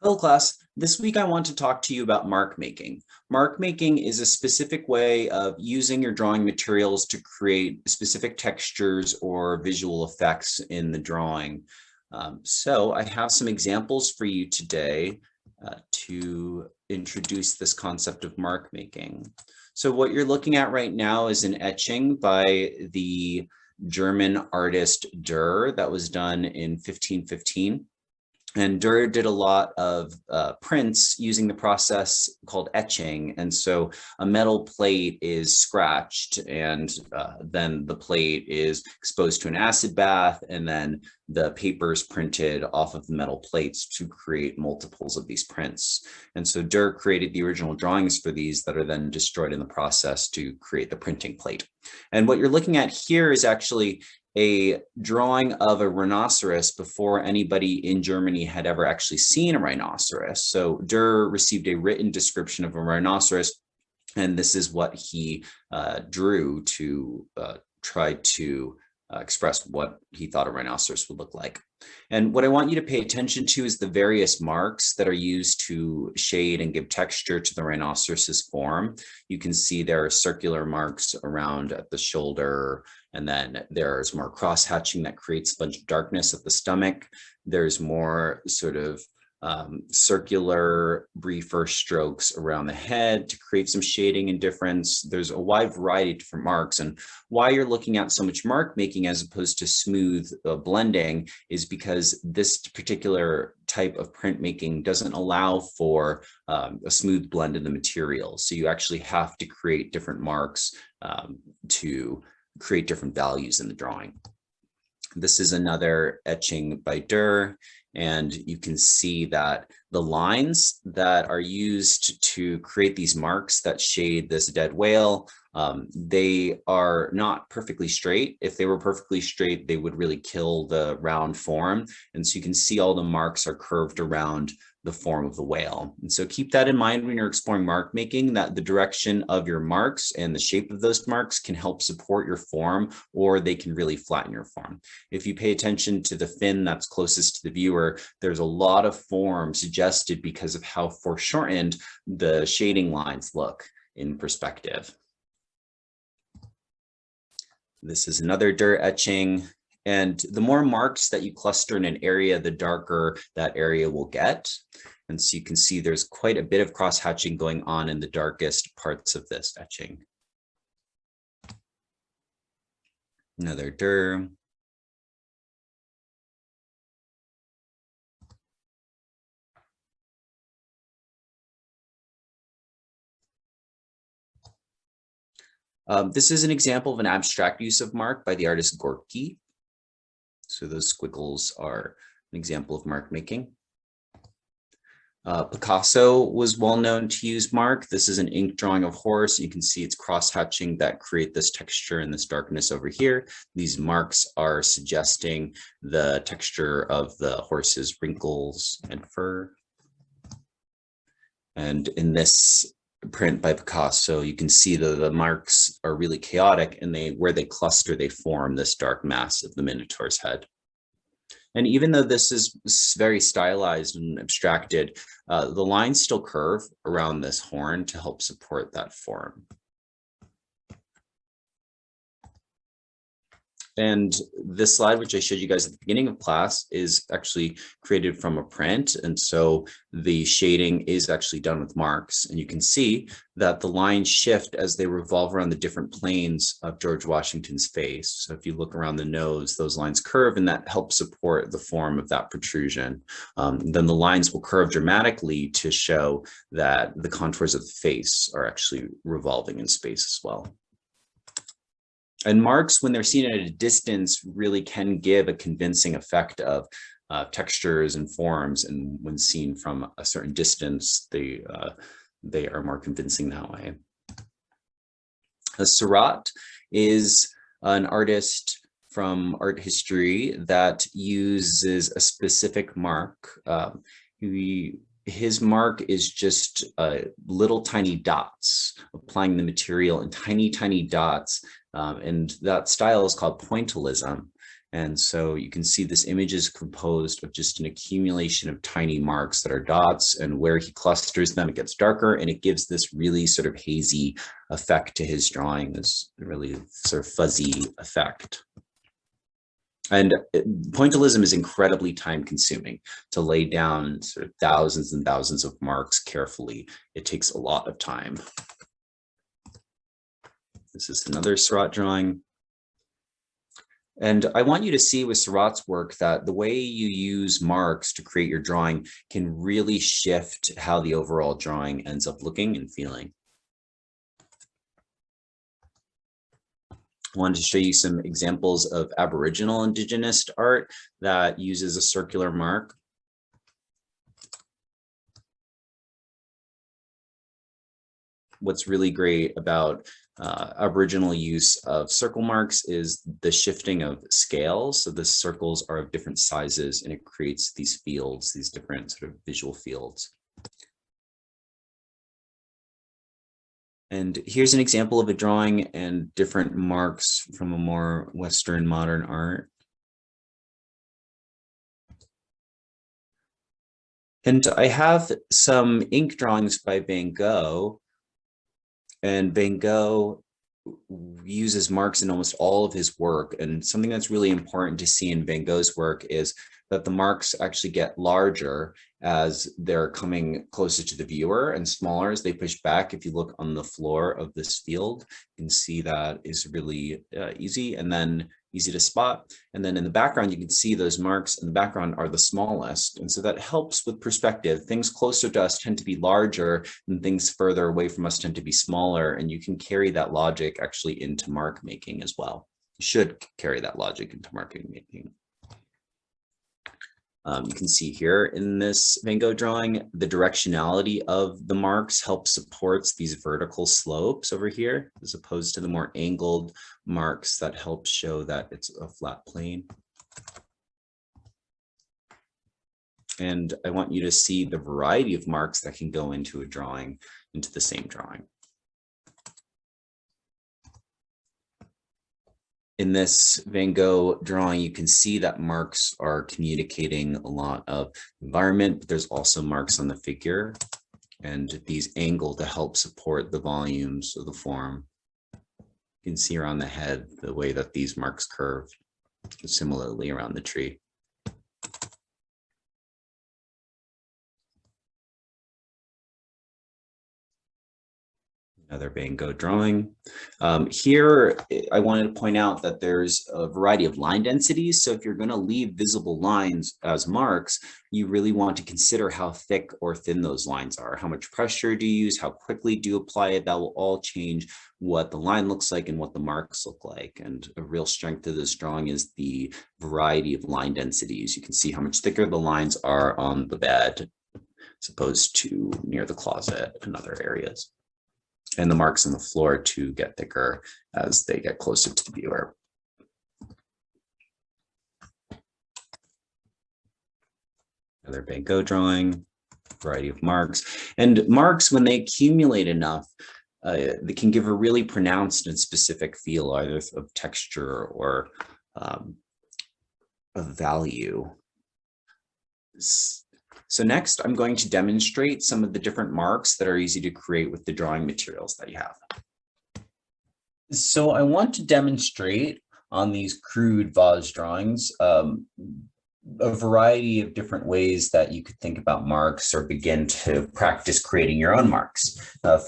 Hello class, this week I want to talk to you about mark making. Mark making is a specific way of using your drawing materials to create specific textures or visual effects in the drawing. So I have some examples for you today to introduce this concept of mark making. So what you're looking at right now is an etching by the German artist Dürer that was done in 1515. And Dürer did a lot of prints using the process called etching. And so a metal plate is scratched and then the plate is exposed to an acid bath, and then the paper is printed off of the metal plates to create multiples of these prints. And so Dürer created the original drawings for these that are then destroyed in the process to create the printing plate. And what you're looking at here is actually a drawing of a rhinoceros before anybody in Germany had ever actually seen a rhinoceros. So Dürer received a written description of a rhinoceros, and this is what he drew to try to express what he thought a rhinoceros would look like. And what I want you to pay attention to is the various marks that are used to shade and give texture to the rhinoceros's form. You can see there are circular marks around at the shoulder, and then there's more cross-hatching that creates a bunch of darkness at the stomach. There's more sort of circular briefer strokes around the head to create some shading and difference. There's a wide variety of different marks, and why you're looking at so much mark making as opposed to smooth blending is because this particular type of printmaking doesn't allow for a smooth blend in the material. So you actually have to create different marks to create different values in the drawing. This is another etching by Dürer, and you can see that the lines that are used to create these marks that shade this dead whale, they are not perfectly straight. If they were perfectly straight, they would really kill the round form. And so you can see all the marks are curved around the form of the whale. And so keep that in mind when you're exploring mark making, that the direction of your marks and the shape of those marks can help support your form, or they can really flatten your form. If you pay attention to the fin that's closest to the viewer, there's a lot of form suggested because of how foreshortened the shading lines look in perspective. This is another Dürer etching. And the more marks that you cluster in an area, the darker that area will get. And so you can see there's quite a bit of cross-hatching going on in the darkest parts of this etching. Another Dürer. This is an example of an abstract use of mark by the artist Gorky. So those squiggles are an example of mark making. Picasso was well known to use mark. This is an ink drawing of horse. You can see it's cross-hatching that create this texture and this darkness over here. These marks are suggesting the texture of the horse's wrinkles and fur. And in this print by Picasso, you can see that the marks are really chaotic, and where they cluster, they form this dark mass of the Minotaur's head. And even though this is very stylized and abstracted, the lines still curve around this horn to help support that form. And this slide, which I showed you guys at the beginning of class, is actually created from a print. And so the shading is actually done with marks. And you can see that the lines shift as they revolve around the different planes of George Washington's face. So if you look around the nose, those lines curve, and that helps support the form of that protrusion. Then the lines will curve dramatically to show that the contours of the face are actually revolving in space as well. And marks, when they're seen at a distance, really can give a convincing effect of textures and forms. And when seen from a certain distance, they are more convincing that way. Seurat is an artist from art history that uses a specific mark. His mark is just little tiny dots, applying the material in tiny, tiny dots. And that style is called pointillism. And so you can see this image is composed of just an accumulation of tiny marks that are dots, and where he clusters them, it gets darker, and it gives this really sort of hazy effect to his drawing, this really sort of fuzzy effect. And pointillism is incredibly time consuming. To lay down sort of thousands and thousands of marks carefully, it takes a lot of time. This is another Seurat drawing. And I want you to see with Seurat's work that the way you use marks to create your drawing can really shift how the overall drawing ends up looking and feeling. I wanted to show you some examples of Aboriginal Indigenous art that uses a circular mark. What's really great about Aboriginal use of circle marks is the shifting of scales. So the circles are of different sizes, and it creates these fields, these different sort of visual fields. And here's an example of a drawing and different marks from a more Western modern art. And I have some ink drawings by Van Gogh. And Van Gogh uses marks in almost all of his work. And something that's really important to see in Van Gogh's work is that the marks actually get larger as they're coming closer to the viewer and smaller as they push back. If you look on the floor of this field, you can see that is really easy and then easy to spot. And then in the background, you can see those marks in the background are the smallest. And so that helps with perspective. Things closer to us tend to be larger and things further away from us tend to be smaller. And you can carry that logic actually into mark making as well. You should carry that logic into mark making. You can see here in this Van Gogh drawing, the directionality of the marks helps supports these vertical slopes over here, as opposed to the more angled marks that help show that it's a flat plane. And I want you to see the variety of marks that can go into a drawing, into the same drawing. In this Van Gogh drawing, you can see that marks are communicating a lot of environment, but there's also marks on the figure and these angle to help support the volumes of the form. You can see around the head, the way that these marks curve, similarly around the tree. Another Van Gogh drawing. Here, I wanted to point out that there's a variety of line densities. So if you're going to leave visible lines as marks, you really want to consider how thick or thin those lines are. How much pressure do you use? How quickly do you apply it? That will all change what the line looks like and what the marks look like. And a real strength of this drawing is the variety of line densities. You can see how much thicker the lines are on the bed as opposed to near the closet and other areas. And the marks on the floor to get thicker as they get closer to the viewer. Another Van Gogh drawing, variety of marks. And marks, when they accumulate enough, they can give a really pronounced and specific feel, either of texture or of value. So next, I'm going to demonstrate some of the different marks that are easy to create with the drawing materials that you have. So I want to demonstrate on these crude vase drawings a variety of different ways that you could think about marks or begin to practice creating your own marks.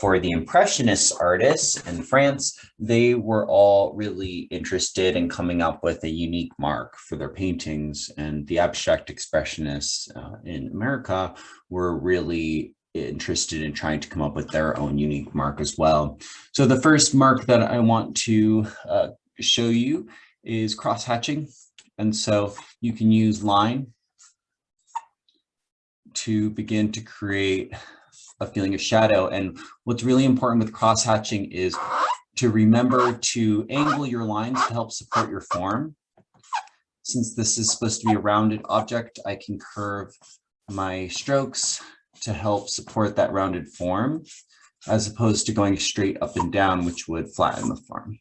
For the Impressionist artists in France, they were all really interested in coming up with a unique mark for their paintings, and the Abstract Expressionists in America were really interested in trying to come up with their own unique mark as well. So the first mark that I want to show you is cross-hatching. And so you can use line to begin to create a feeling of shadow. And what's really important with cross-hatching is to remember to angle your lines to help support your form. Since this is supposed to be a rounded object, I can curve my strokes to help support that rounded form, as opposed to going straight up and down, which would flatten the form.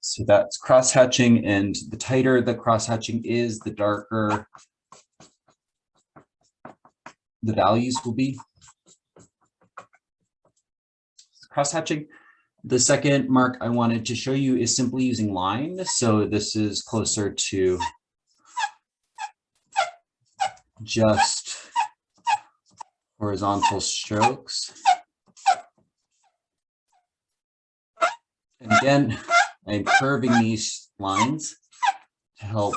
So that's cross-hatching, and the tighter the cross-hatching is, the darker the values will be. Cross-hatching. The second mark I wanted to show you is simply using line. So this is closer to just horizontal strokes. And again, I'm curving these lines to help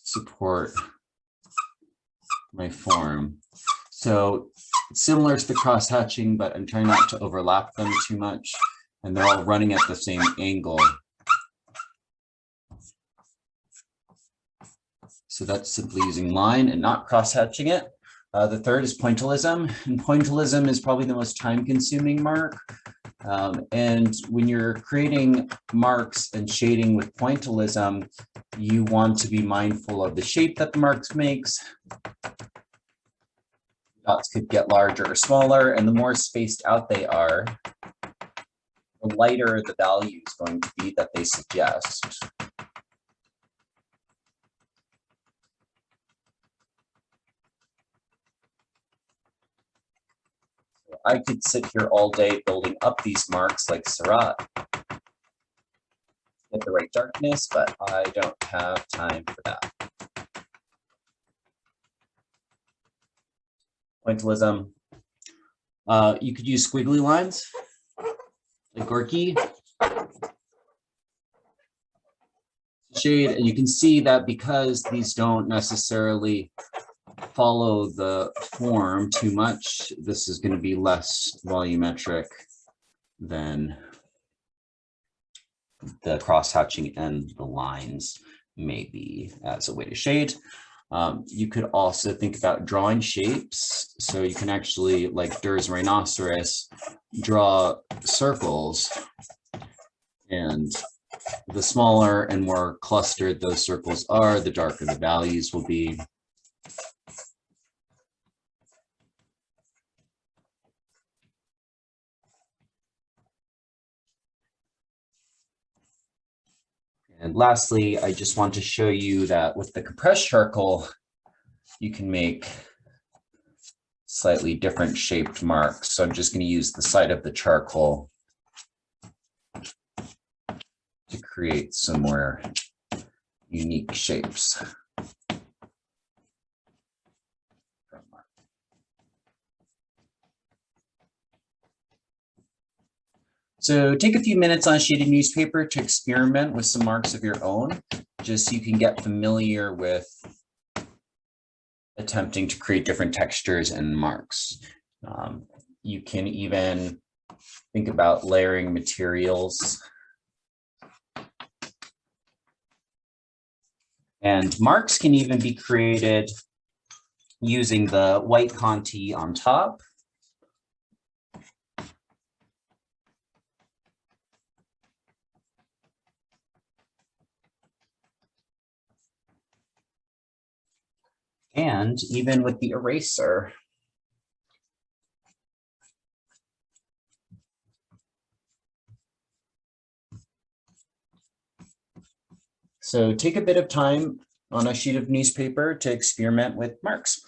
support my form. So it's similar to the cross-hatching, but I'm trying not to overlap them too much, and they're all running at the same angle. So that's simply using line and not cross-hatching it. The third is pointillism, and pointillism is probably the most time-consuming mark. And when you're creating marks and shading with pointillism, you want to be mindful of the shape that the marks makes. Dots could get larger or smaller, and the more spaced out they are, the lighter the value is going to be that they suggest. I could sit here all day building up these marks like Seurat, get the right darkness, but I don't have time for that. Pointillism. You could use squiggly lines, like Gorky. Shade, and you can see that because these don't necessarily follow the form too much, this is going to be less volumetric than the cross-hatching and the lines may be as a way to shade. You could also think about drawing shapes. So you can actually, like Dur's rhinoceros, draw circles, and the smaller and more clustered those circles are, the darker the values will be. And lastly, I just want to show you that with the compressed charcoal, you can make slightly different shaped marks. So I'm just going to use the side of the charcoal to create some more unique shapes. So take a few minutes on shaded newspaper to experiment with some marks of your own, just so you can get familiar with attempting to create different textures and marks. You can even think about layering materials. And marks can even be created using the white Conti on top. And even with the eraser. So take a bit of time on a sheet of newspaper to experiment with marks.